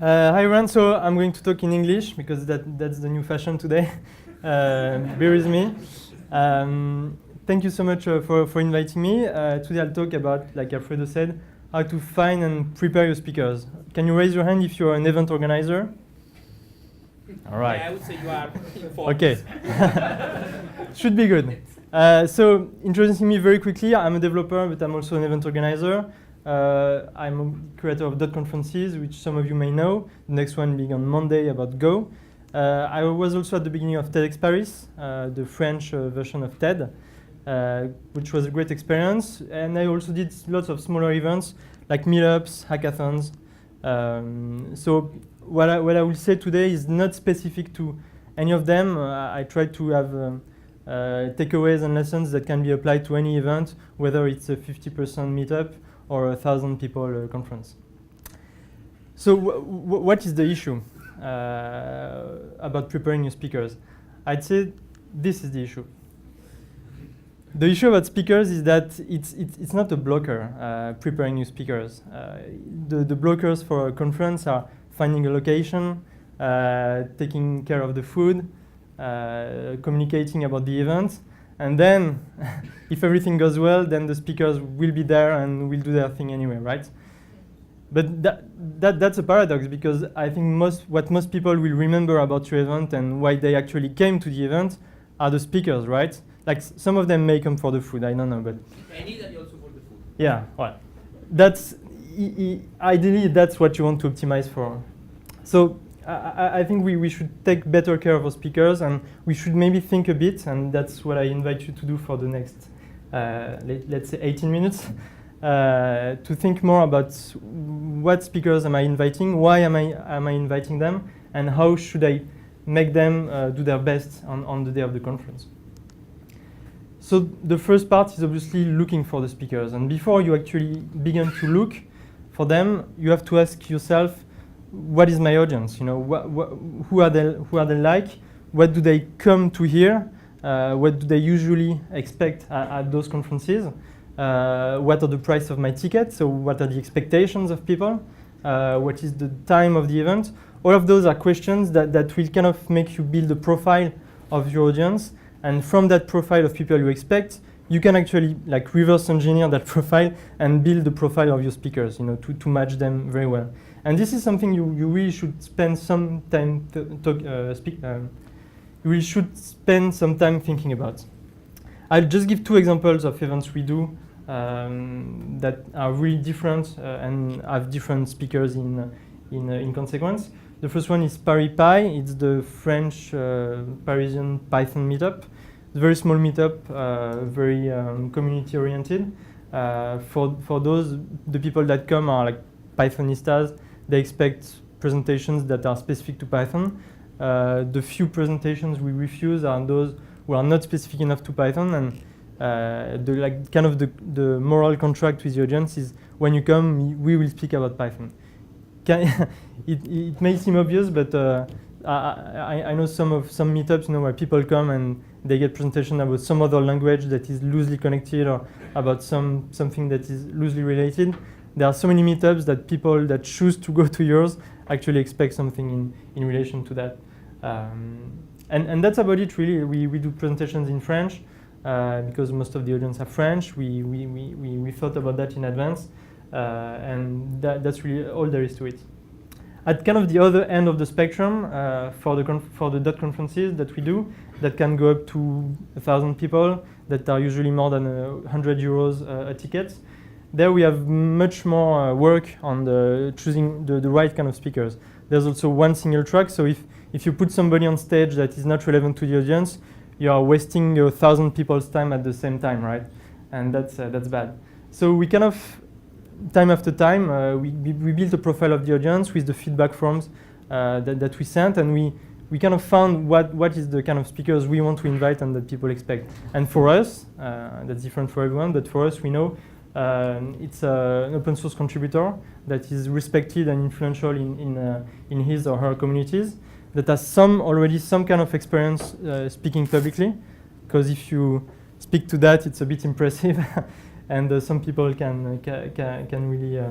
Hi everyone, so I'm going to talk in English because that's the new fashion today. Bear with me. Thank you so much for inviting me. Today I'll talk about, like Alfredo said, how to find and prepare your speakers. Can you raise your hand if you're an event organizer? All right. Yeah, I would say you are informed. Okay. Should be good. So introducing me very quickly, I'm a developer, but I'm also an event organizer. I'm a creator of Conferences, which some of you may know. The next one being on Monday about Go. I was also at the beginning of TEDx Paris, the French version of TED, which was a great experience. And I also did lots of smaller events like meetups, hackathons. So what I will say today is not specific to any of them. I try to have takeaways and lessons that can be applied to any event, whether it's a 50% meetup or 1,000 people conference. So what is the issue about preparing your speakers? I'd say this is the issue. The issue about speakers is that it's not a blocker, preparing new speakers. The blockers for a conference are finding a location, taking care of the food, communicating about the event, and then if everything goes well, then the speakers will be there and will do their thing anyway, right? But that's a paradox, because I think what most people will remember about your event and why they actually came to the event are the speakers, right? Like some of them may come for the food, I don't know, but Any that also for the food. yeah, well, that's ideally that's what you want to optimize for. So I think we should take better care of our speakers, and we should maybe think a bit, and that's what I invite you to do for the next, let's say 18 minutes, to think more about what speakers am I inviting, why am I inviting them, and how should I make them do their best on the day of the conference. So the first part is obviously looking for the speakers, and before you actually begin to look for them, you have to ask yourself, what is my audience? You know, who are they like? What do they come to hear? What do they usually expect at those conferences? What are the price of my ticket? So what are the expectations of people? What is the time of the event? All of those are questions that will kind of make you build a profile of your audience. And from that profile of people you expect, you can actually like reverse engineer that profile and build the profile of your speakers, you know, to match them very well. And this is something you really should spend some time thinking about. I'll just give two examples of events we do that are really different and have different speakers in consequence. The first one is préparer. It's the French Parisian Python meetup. It's a very small meetup, very community oriented. For those, the people that come are like Pythonistas. They expect presentations that are specific to Python. The few presentations we refuse are those who are not specific enough to Python, and the moral contract with the audience is when you come, we will speak about Python. It may seem obvious, but I know some meetups, you know, where people come and they get presentation about some other language that is loosely connected or about something that is loosely related. There are so many meetups that people that choose to go to yours actually expect something in relation to that. And that's about it, really. We do presentations in French because most of the audience are French. We thought about that in advance, and that's really all there is to it. At kind of the other end of the spectrum, for the conferences that we do, that can go up to 1,000 people, that are usually more than 100 euros a ticket. There we have much more work on choosing the right kind of speakers. There's also one single track, so if you put somebody on stage that is not relevant to the audience, you are wasting 1,000 people's time at the same time, right? And that's bad. So we kind of, time after time, we built a profile of the audience with the feedback forms that we sent, and we kind of found what is the kind of speakers we want to invite and that people expect. And for us, that's different for everyone, but for us, we know it's an open source contributor that is respected and influential in his or her communities, that has already some kind of experience speaking publicly, because if you speak to that, it's a bit impressive, and some people can really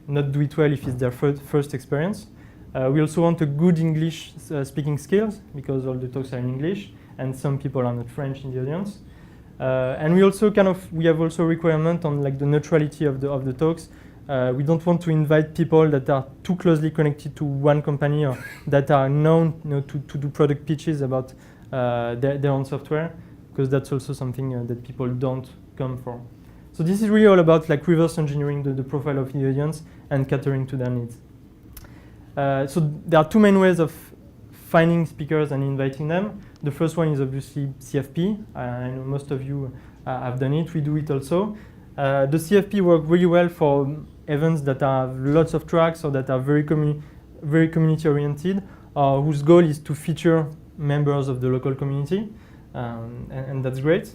not do it well if it's their first experience. We also want a good English speaking skills, because all the talks are in English, and some people are not French in the audience. And we also we have also requirement on like the neutrality of the talks. We don't want to invite people that are too closely connected to one company or that are known, to do product pitches about their own software, because that's also something that people don't come for. So this is really all about like reverse engineering the profile of the audience and catering to their needs. So there are two main ways of finding speakers and inviting them. The first one is obviously CFP. I know most of you have done it. We do it also. The CFP work really well for events that have lots of tracks or that are very community oriented, whose goal is to feature members of the local community, and that's great.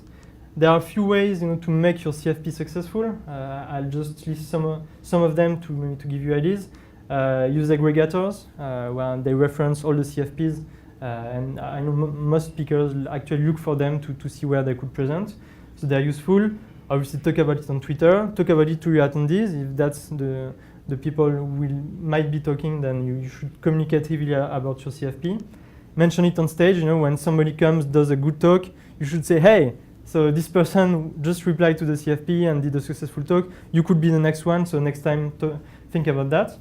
There are a few ways, to make your CFP successful. I'll just list some of them to give you ideas. Use aggregators, where they reference all the CFPs, and I know most speakers actually look for them to see where they could present. So they're useful. Obviously, talk about it on Twitter. Talk about it to your attendees. If that's the people who might be talking, then you should communicate heavily about your CFP. Mention it on stage. When somebody comes, does a good talk, you should say, hey, so this person just replied to the CFP and did a successful talk. You could be the next one, so next time think about that.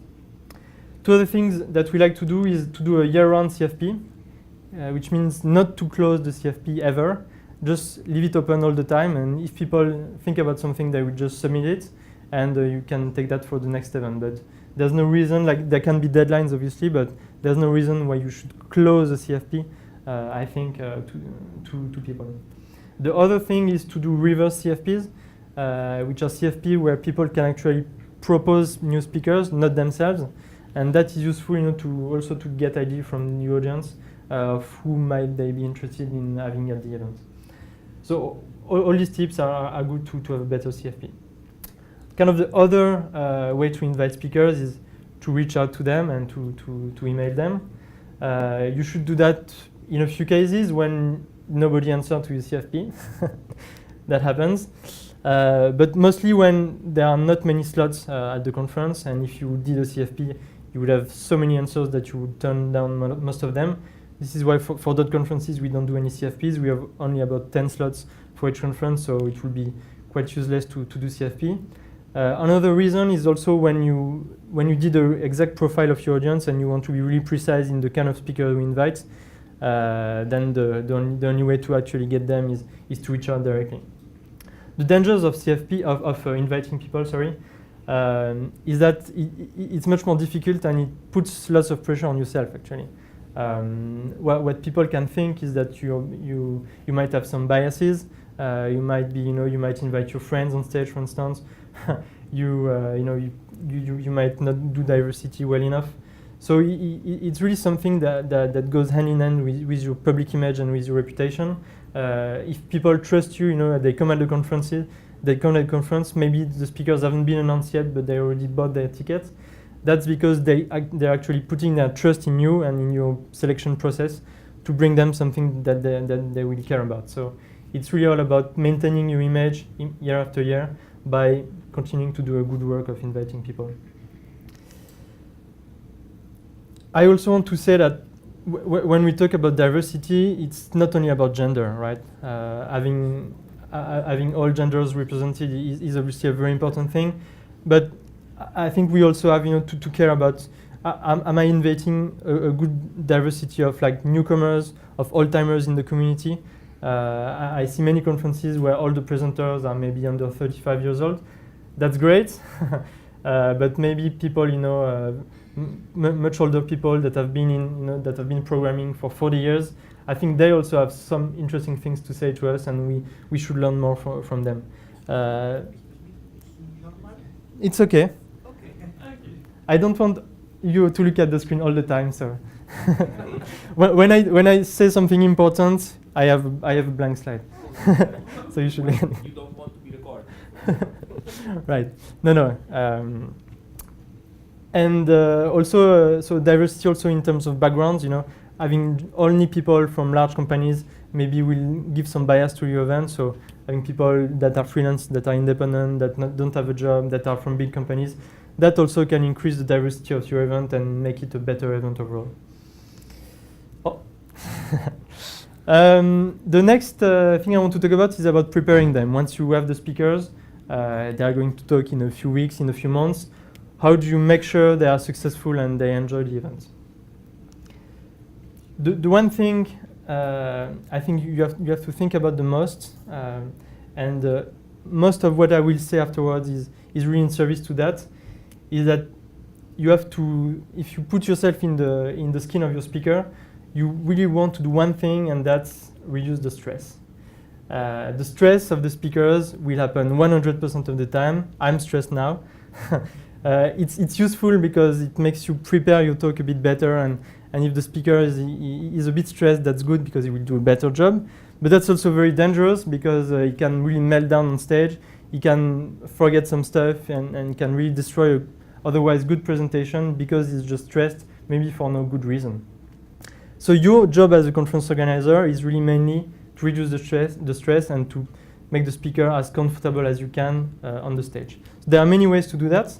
Two other things that we like to do is to do a year-round CFP, which means not to close the CFP ever. Just leave it open all the time, and if people think about something, they will just submit it, and you can take that for the next event. But there's no reason, like there can be deadlines obviously, but there's no reason why you should close the CFP, I think, to people. The other thing is to do reverse CFPs, which are CFP where people can actually propose new speakers, not themselves. And that is useful, to also to get idea from the audience of who might they be interested in having at the event. So all these tips are good to have a better CFP. Kind of the other way to invite speakers is to reach out to them and to email them. You should do that in a few cases when nobody answers to your CFP. That happens. But mostly when there are not many slots at the conference, and if you did a CFP, you would have so many answers that you would turn down most of them. This is why for dot conferences we don't do any CFPs. We have only about 10 slots for each conference, so it will be quite useless to do CFP. Another reason is also when you did the exact profile of your audience and you want to be really precise in the kind of speaker you invite, then the only way to actually get them is to reach out directly. The dangers of CFP, of inviting people, is that it's much more difficult and it puts lots of pressure on yourself actually. What people can think is that you might have some biases. You might invite your friends on stage, for instance. you might not do diversity well enough. So it's really something that goes hand in hand with your public image and with your reputation. If people trust you, they come at the conferences. They come at the conference. Maybe the speakers haven't been announced yet, but they already bought their tickets. That's because they're actually putting their trust in you and in your selection process to bring them something that they really care about. So it's really all about maintaining your image year after year by continuing to do a good work of inviting people. I also want to say that when we talk about diversity, it's not only about gender, right? Having all genders represented is obviously a very important thing, but I think we also have to care about am I inviting a good diversity of like newcomers, of old-timers in the community. I see many conferences where all the presenters are maybe under 35 years old. That's great, but maybe people much older people that have been programming for 40 years. I think they also have some interesting things to say to us, and we should learn more from them. It's okay. I don't want you to look at the screen all the time, so when I say something important, I have a blank slide. So you should. You don't want to be recorded. Right. No. And also, so diversity also in terms of backgrounds. Having only people from large companies maybe will give some bias to your event. So having people that are freelance, that are independent, that don't have a job, that are from big companies, that also can increase the diversity of your event and make it a better event overall. Oh. The next thing I want to talk about is about preparing them. Once you have the speakers, they are going to talk in a few weeks, in a few months. How do you make sure they are successful and they enjoy the event? The one thing I think you have to think about the most, and most of what I will say afterwards is really in service to that, is that you have to, if you put yourself in the skin of your speaker, you really want to do one thing, and that's reduce the stress. The stress of the speakers will happen 100% of the time. I'm stressed now. It's useful because it makes you prepare your talk a bit better, and if the speaker is a bit stressed, that's good because he will do a better job. But that's also very dangerous because he can really melt down on stage. He can forget some stuff and can really destroy a otherwise good presentation because he's just stressed, maybe for no good reason. So your job as a conference organizer is really mainly to reduce the stress and to make the speaker as comfortable as you can on the stage. So there are many ways to do that.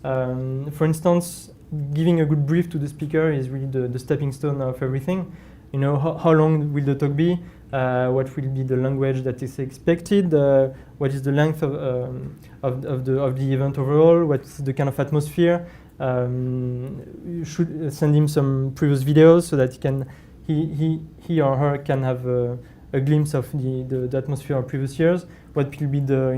For instance, giving a good brief to the speaker is really the stepping stone of everything. You know, how long will the talk be? What will be the language that is expected? What is the length of the event overall? What is the kind of atmosphere? You should send him some previous videos so that he or her can have a glimpse of the atmosphere of previous years. What will be the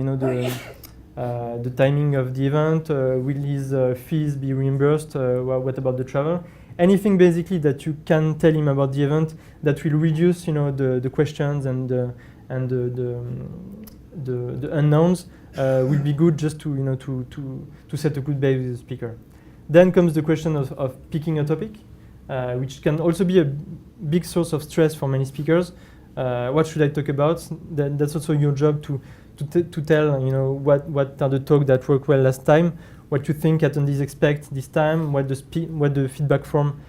timing of the event? Will his fees be reimbursed? What about the travel? Anything basically that you can tell him about the event that will reduce, the questions and the unknowns will be good just to set a good base with the speaker. Then comes the question of picking a topic, which can also be a big source of stress for many speakers. What should I talk about? That's also your job to tell, what are the talks that worked well last time, what you think attendees expect this time, what the feedback form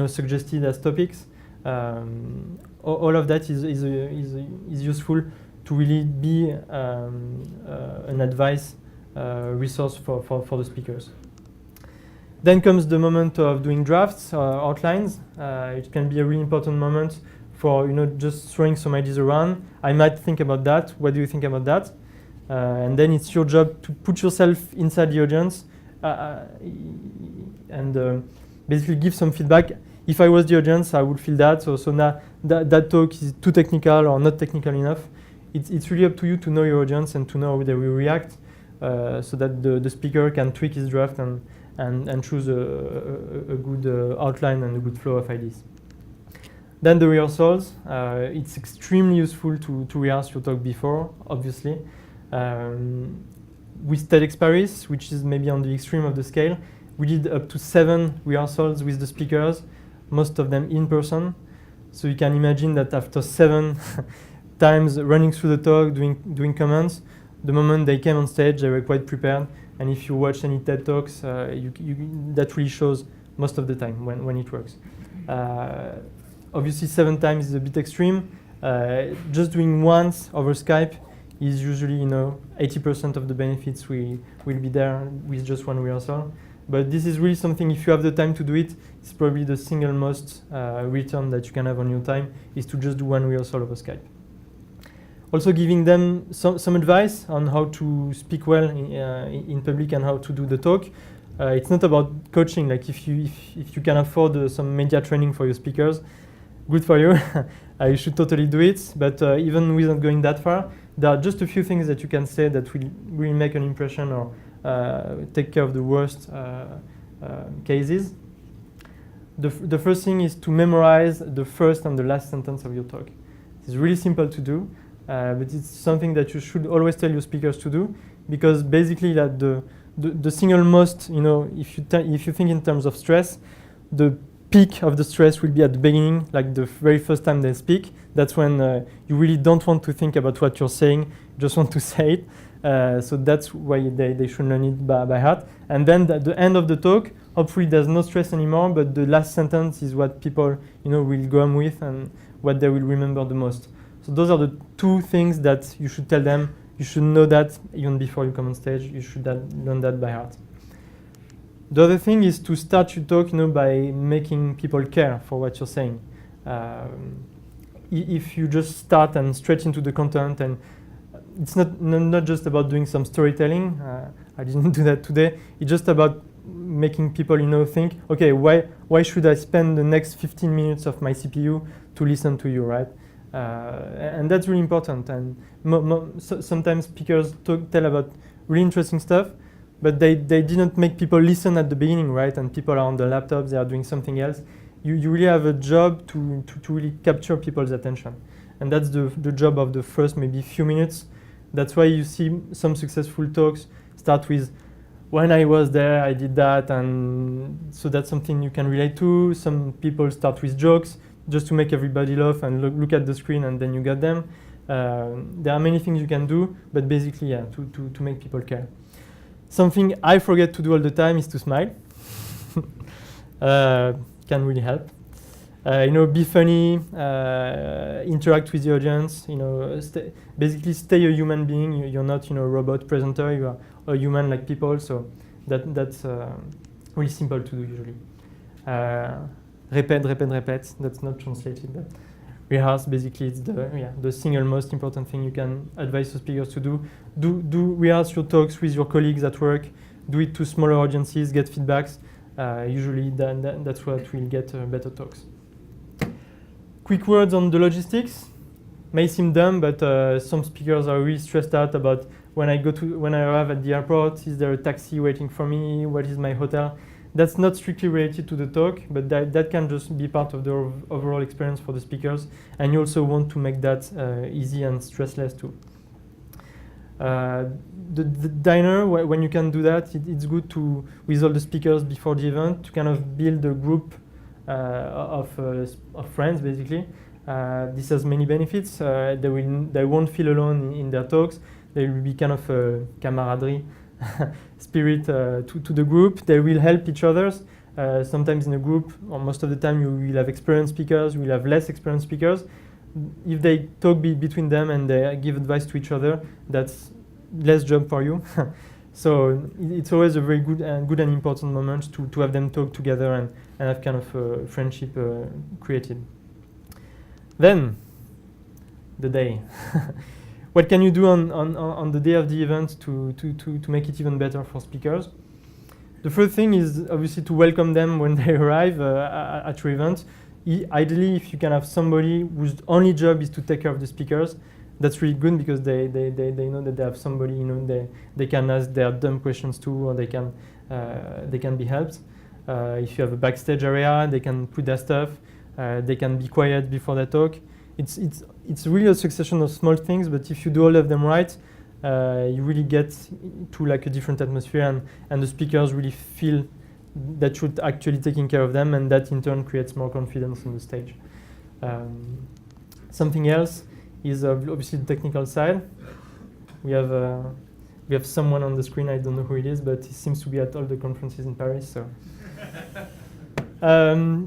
suggested as topics. All of that is useful to really be an advice resource for the speakers. Then comes the moment of doing drafts, outlines. It can be a really important moment for just throwing some ideas around. I might think about that. What do you think about that? And then it's your job to put yourself inside the audience and basically give some feedback. If I was the audience, I would feel that. So now that talk is too technical or not technical enough. It's really up to you to know your audience and to know how they will react, so that the speaker can tweak his draft and choose a good outline and a good flow of ideas. Then the rehearsals. It's extremely useful to rehearse your talk before, obviously. With TEDx Paris, which is maybe on the extreme of the scale, we did up to 7 rehearsals with the speakers, most of them in person. So you can imagine that after 7 times running through the talk, doing comments, the moment they came on stage, they were quite prepared. And if you watch any TED Talks, that really shows most of the time when it works. Obviously, 7 times is a bit extreme. Just doing once over Skype is usually, 80% of the benefits will be there with just one rehearsal. But this is really something, if you have the time to do it, it's probably the single most return that you can have on your time is to just do one rehearsal over Skype. Also giving them some advice on how to speak well in public and how to do the talk. It's not about coaching, like if you can afford some media training for your speakers, good for you. You should totally do it, but even without going that far, there are just a few things that you can say that will really make an impression or take care of the worst cases. The first thing is to memorize the first and the last sentence of your talk. It's really simple to do, but it's something that you should always tell your speakers to do, because basically that the single most, if you think in terms of stress, the peak of the stress will be at the beginning, like the very first time they speak. That's when you really don't want to think about what you're saying, you just want to say it. So that's why they should learn it by heart. And then at the end of the talk, hopefully there's no stress anymore, but the last sentence is what people will go on with and what they will remember the most. So those are the 2 things that you should tell them. You should know that even before you come on stage. You should learn that by heart. The other thing is to start your talk, by making people care for what you're saying. If you just start and straight into the content, and it's not just about doing some storytelling. I didn't do that today. It's just about making people, think, okay, why should I spend the next 15 minutes of my CPU to listen to you, right? And that's really important. And sometimes speakers tell about really interesting stuff, but they didn't make people listen at the beginning, right? And people are on their laptops, they are doing something else. You really have a job to really capture people's attention. And that's the job of the first maybe few minutes. That's why you see some successful talks start with, when I was there, I did that, and so that's something you can relate to. Some people start with jokes just to make everybody laugh and look at the screen, and then you get them. There are many things you can do, but basically, yeah, to make people care. Something I forget to do all the time is to smile. Can really help. Be funny, interact with the audience. Basically stay a human being. You're not, a robot presenter. You are a human like people. So that's really simple to do usually. Repeat. That's not translated, but rehearse. Basically, it's the single most important thing you can advise the speakers to do. Do rehearse your talks with your colleagues at work. Do it to smaller audiences. Get feedbacks. Usually, that's what will get better talks. Quick words on the logistics. May seem dumb, but some speakers are really stressed out about when I arrive at the airport. Is there a taxi waiting for me? What is my hotel? That's not strictly related to the talk, but that can just be part of the overall experience for the speakers. And you also want to make that easy and stressless too. The diner, when you can do that, it's good to, with all the speakers before the event, to kind of build a group of friends, basically. This has many benefits. They won't feel alone in their talks. There will be kind of a camaraderie spirit to the group. They will help each other. Sometimes in a group, or most of the time, you will have experienced speakers, you will have less experienced speakers. If they talk between them and they give advice to each other, that's less job for you. So it's always a very good and important moment to have them talk together and have kind of a friendship created. Then, the day. What can you do on the day of the event to make it even better for speakers? The first thing is obviously to welcome them when they arrive at your event. Ideally, if you can have somebody whose only job is to take care of the speakers, that's really good because they know that they have somebody, they can ask their dumb questions to, or they can be helped. If you have a backstage area, they can put their stuff. They can be quiet before they talk. It's really a succession of small things, but if you do all of them right, you really get to like a different atmosphere, and the speakers really feel that you're actually taking care of them, and that in turn creates more confidence on the stage. Something else is obviously the technical side. We have someone on the screen. I don't know who it is, but he seems to be at all the conferences in Paris. So.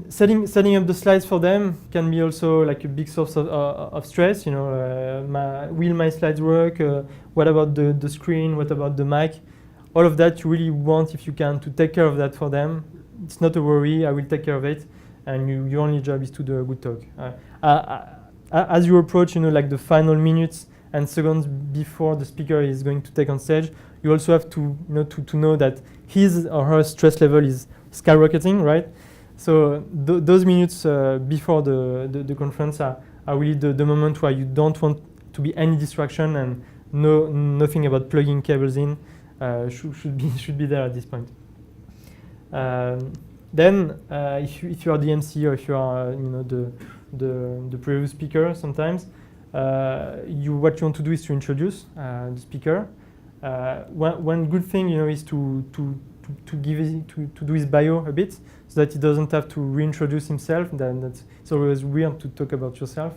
Setting up the slides for them can be also like a big source of stress. Will my slides work? What about the screen? What about the mic? All of that you really want, if you can, to take care of that for them. It's not a worry. I will take care of it, and your only job is to do a good talk. As you approach, like the final minutes and seconds before the speaker is going to take on stage, you also have to know that his or her stress level is skyrocketing, right? So those minutes before the conference are really the moment where you don't want to be any distraction, and nothing about plugging cables in should be there at this point. Then, if you are the MC, or if you are the previous speaker, sometimes what you want to do is to introduce the speaker. One good thing is to do his bio a bit, so that he doesn't have to reintroduce himself. Then it's always weird to talk about yourself.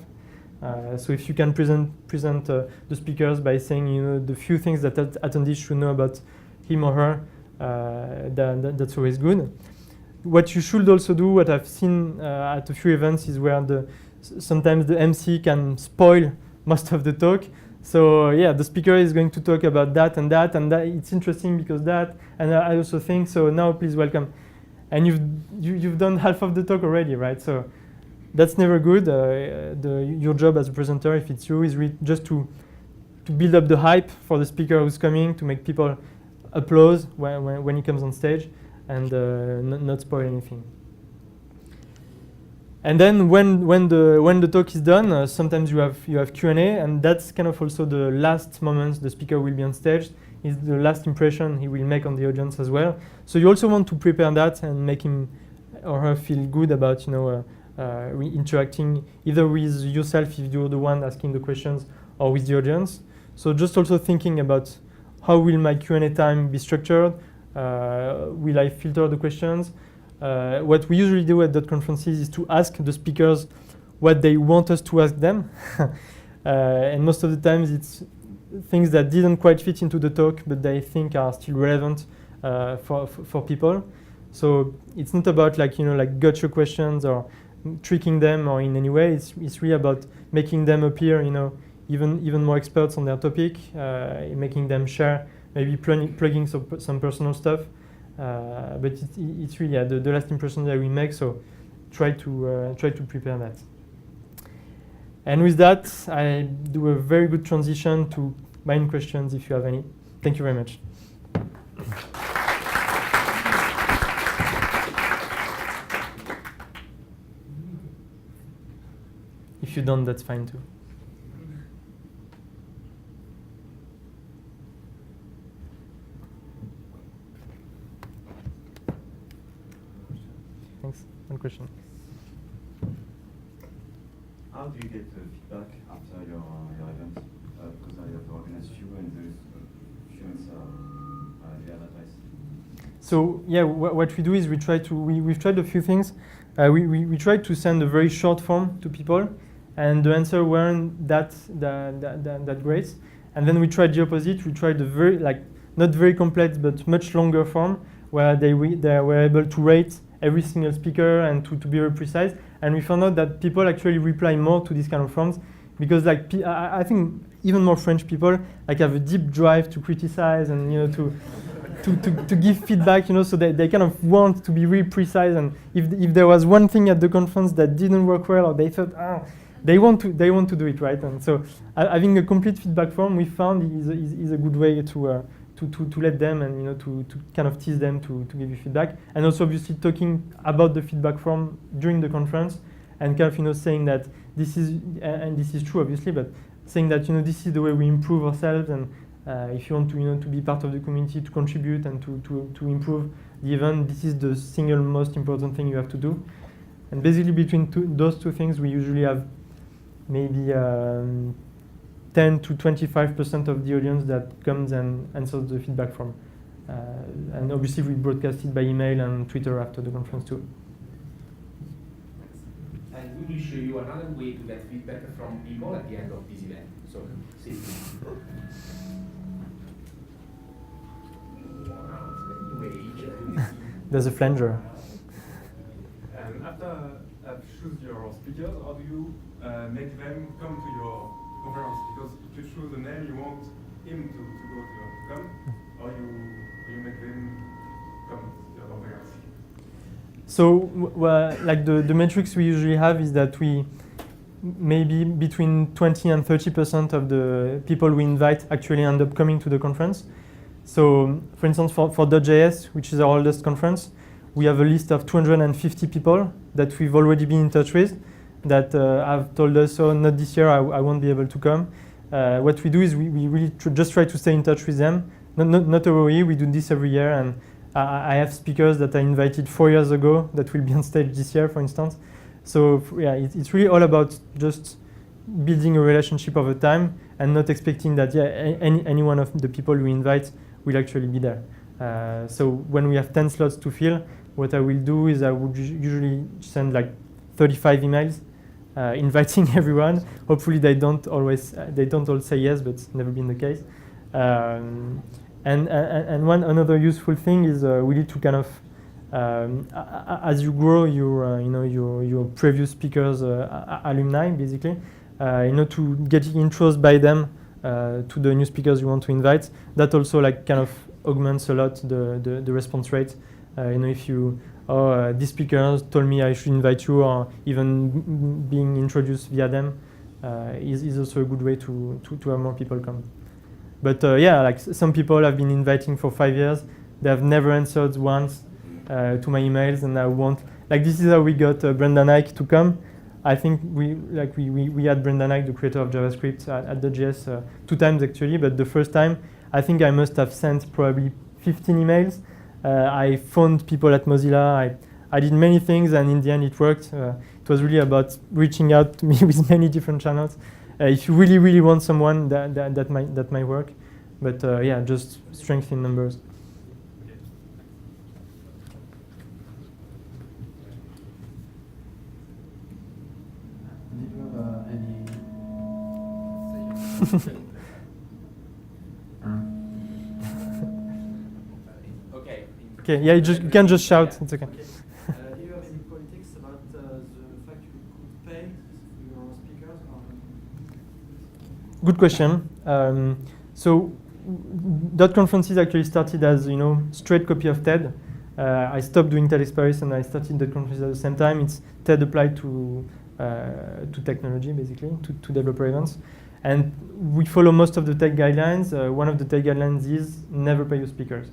So if you can present the speakers by saying the few things that attendees should know about him or her, that's always good. What you should also do, what I've seen at a few events, is where sometimes the MC can spoil most of the talk. So yeah, the speaker is going to talk about that and that, and that it's interesting because that, and I also think so. Now please welcome, and you've done half of the talk already, right? So that's never good. Your job as a presenter, if it's you, is just to build up the hype for the speaker who's coming, to make people applause when he comes on stage, and not spoil anything. And then when the talk is done, sometimes you have Q&A, and that's kind of also the last moment the speaker will be on stage. Is the last impression he will make on the audience as well. So you also want to prepare that and make him or her feel good about interacting either with yourself if you're the one asking the questions or with the audience. So just also thinking about how will my Q&A time be structured? Will I filter the questions? What we usually do at conferences is to ask the speakers what they want us to ask them. And most of the times it's things that didn't quite fit into the talk, but they think are still relevant for people. So it's not about like gotcha questions or tricking them or in any way. It's really about making them appear, even more experts on their topic, making them share, maybe plugging some personal stuff. But it's really the last impression that we make. So try to prepare that. And with that, I do a very good transition to main questions if you have any. Thank you very much. If you don't, that's fine too. Thanks. One question. How do you get feedback after your event? Because I have organized few and there's few the advice. So yeah, what we do is we've tried a few things. We tried to send a very short form to people, and the answer weren't that great. And then we tried the opposite. We tried a not very complex but much longer form where they were able to rate every single speaker and to be very precise. And we found out that people actually reply more to these kind of forms because I think even more French people have a deep drive to criticize and to give feedback, so they kind of want to be really precise. And if there was one thing at the conference that didn't work well, or they thought they want to do it right. And so having a complete feedback form we found is a good way to let them and to kind of tease them to give you feedback, and also obviously talking about the feedback form during the conference and kind of saying that this is true obviously, but saying that this is the way we improve ourselves, and if you want to be part of the community, to contribute and to improve the event, this is the single most important thing you have to do. And basically between those two things we usually have maybe 10 to 25% of the audience that comes and answers the feedback form. And obviously we broadcast it by email and Twitter after the conference too. And we will show you another way to get feedback from people at the end of this event. So, see. There's a flanger. And after choose your speakers, how do you make them come to your conference? Because if you choose a name, you want him to come, or you make them come to your conference? So, the metrics we usually have is that we maybe between 20 and 30% of the people we invite actually end up coming to the conference. So, for instance, for .js, which is our oldest conference, we have a list of 250 people that we've already been in touch with that have told us, oh, not this year, I won't be able to come. What we do is we really just try to stay in touch with them. Not a worry, we do this every year, and I have speakers that I invited 4 years ago that will be on stage this year, for instance. So yeah, it's really all about just building a relationship over time and not expecting that any one of the people we invite will actually be there. So when we have 10 slots to fill, what I will do is I would usually send 35 emails inviting everyone. Hopefully they don't all say yes, but it's never been the case. And another useful thing is we need to kind of as you grow your previous speakers alumni basically, to get intros by them to the new speakers you want to invite. That also like kind of augments a lot the response rate. If you, this speaker told me I should invite you, or even being introduced via them, is also a good way to have more people come. But like some people have been inviting for 5 years. They have never answered once to my emails, and I want, like, this is how we got Brendan Ike to come. I think we had Brendan Ike, the creator of JavaScript, at the JS 2 times actually, but the first time I think I must have sent probably 15 emails. I phoned people at Mozilla. I did many things, and in the end it worked. It was really about reaching out to me with many different channels. If you really want someone, that might work. But just strength in numbers. Did you have any? Okay. Okay, yeah, you can just shout. It's okay. Do you have any politics about the fact you could pay your speakers? Good question. So .conferences actually started as straight copy of TED. I stopped doing TEDx Paris and I started .conferences at the same time. It's TED applied to technology, basically, to developer events. And we follow most of the tech guidelines. One of the tech guidelines is never pay your speakers.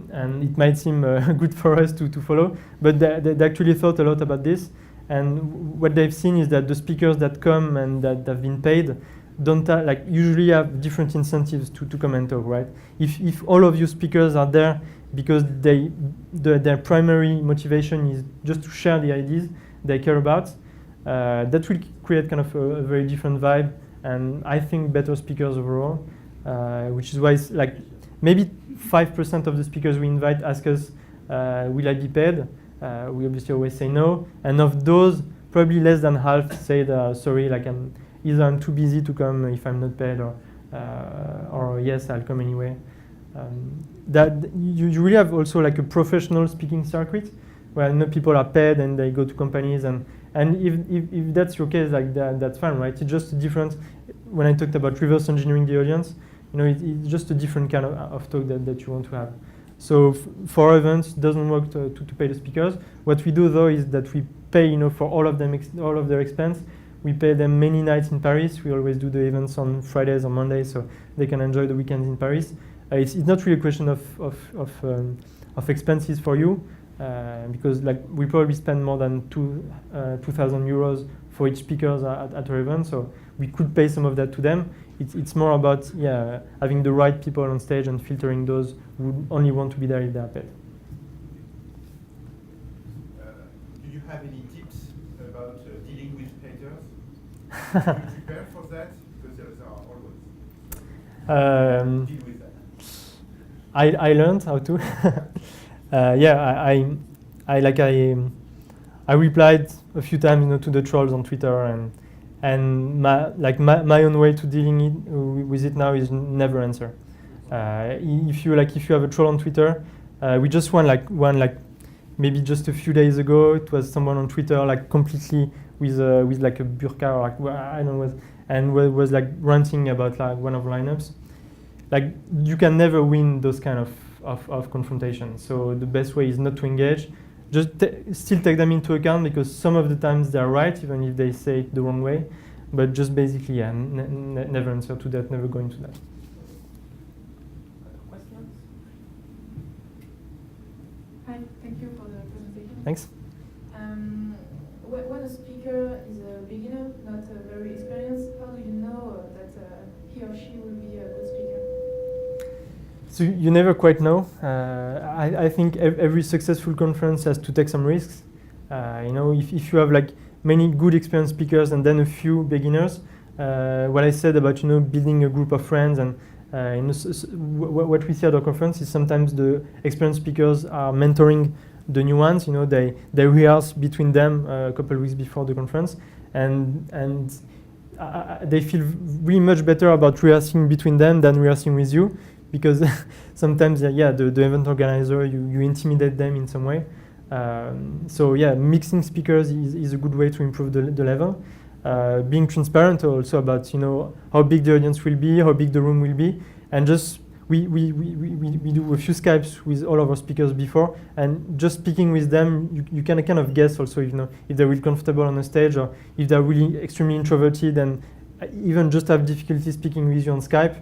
And it might seem good for us to follow, but they actually thought a lot about this. And what they've seen is that the speakers that come and that have been paid don't usually have different incentives to come and talk, right? If all of you speakers are there because their primary motivation is just to share the ideas they care about, that will create kind of a very different vibe, and I think better speakers overall, which is why it's like maybe 5% of the speakers we invite ask us, will I be paid? We obviously always say no, and of those, probably less than half said, sorry, like either I'm too busy to come if I'm not paid, or yes, I'll come anyway. That you really have also like a professional speaking circuit where people are paid and they go to companies, and if that's your case, like that's fine, right? It's just different. When I talked about reverse engineering the audience, it's just a different kind of talk that you want to have. So for events, it doesn't work to pay the speakers. What we do though is that we pay, for all of their expense. We pay them many nights in Paris. We always do the events on Fridays or Mondays, so they can enjoy the weekends in Paris. It's not really a question of expenses for you, because like we probably spend more than 2,000 euros for each speaker at our event, so we could pay some of that to them. It's more about having the right people on stage and filtering those who only want to be there if they are paid. Do you have any tips about dealing with haters? Do you prepare for that? Because there are always deal with that. I learned how to. I replied a few times, to the trolls on Twitter, and my own way to dealing with it now is never answer. If you have a troll on Twitter, we just won maybe just a few days ago. It was someone on Twitter completely with like a burqa or I don't know, and was ranting about one of the lineups. You can never win those kind of confrontation. So the best way is not to engage. Just still take them into account, because some of the times they're right, even if they say it the wrong way. But just basically, never answer to that, never go into that. Questions? Hi, thank you for the presentation. Thanks. When a speaker is a beginner, not very experienced, how do you know that he or she will be a good speaker? So you never quite know. I think every successful conference has to take some risks. If you have many good experienced speakers and then a few beginners, what I said about building a group of friends, and what we see at our conference is sometimes the experienced speakers are mentoring the new ones. They rehearse between them a couple of weeks before the conference, and they feel really much better about rehearsing between them than rehearsing with you. Because sometimes, the event organizer, you intimidate them in some way. Mixing speakers is a good way to improve the level. being transparent also about, you know, how big the audience will be, how big the room will be, and just we do a few Skypes with all of our speakers before, and just speaking with them, you can kind of guess also, you know, if they're really comfortable on the stage or if they're really extremely introverted and even just have difficulty speaking with you on Skype.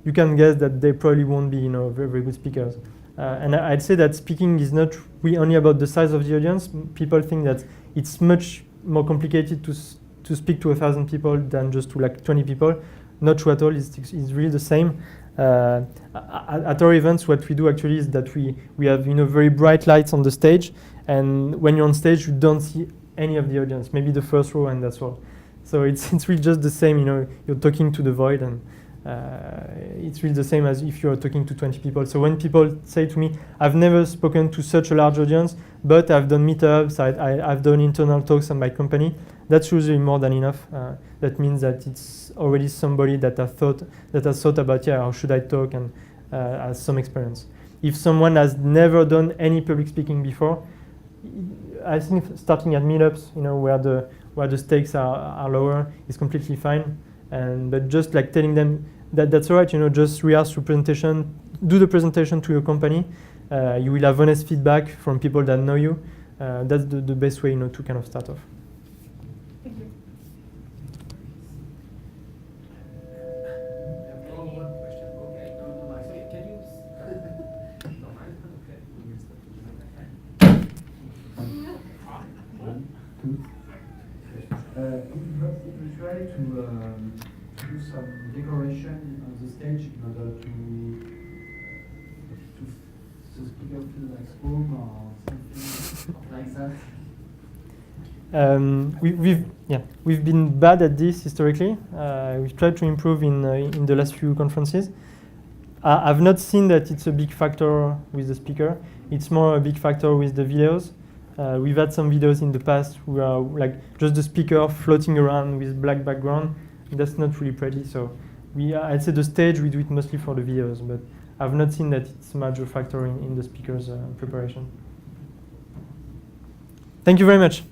You can guess that they probably won't be, you know, very, very good speakers. And I'd say that speaking is not really only about the size of the audience. People think that it's much more complicated to speak to 1,000 people than just to like 20 people. Not true at all. It's really the same. At our events, what we do actually is that we have, you know, very bright lights on the stage, and when you're on stage, you don't see any of the audience. Maybe the first row, and that's all. So it's really just the same. You know, you're talking to the void, and it's really the same as if you're talking to 20 people. So when people say to me, I've never spoken to such a large audience, but I've done meetups, I've done internal talks on my company, that's usually more than enough. That means that it's already somebody that has thought about, yeah, how should I talk, and has some experience. If someone has never done any public speaking before, I think starting at meetups, you know, where the stakes are lower, is completely fine. But just like telling them that's all right, you know, just rehearse your presentation, do the presentation to your company. You will have honest feedback from people that know you. That's the best way, you know, to kind of start off. Thank you. One question? Okay. Can you? No, mine? Okay. One, two. We try to do some decoration on the stage in order to the speaker feel like home or something like that. We've been bad at this historically. We've tried to improve in the last few conferences. I've not seen that it's a big factor with the speaker. It's more a big factor with the videos. We've had some videos in the past where like just the speaker floating around with black background. That's not really pretty. So I'd say the stage we do it mostly for the videos, but I've not seen that it's a major factor in the speaker's preparation. Thank you very much.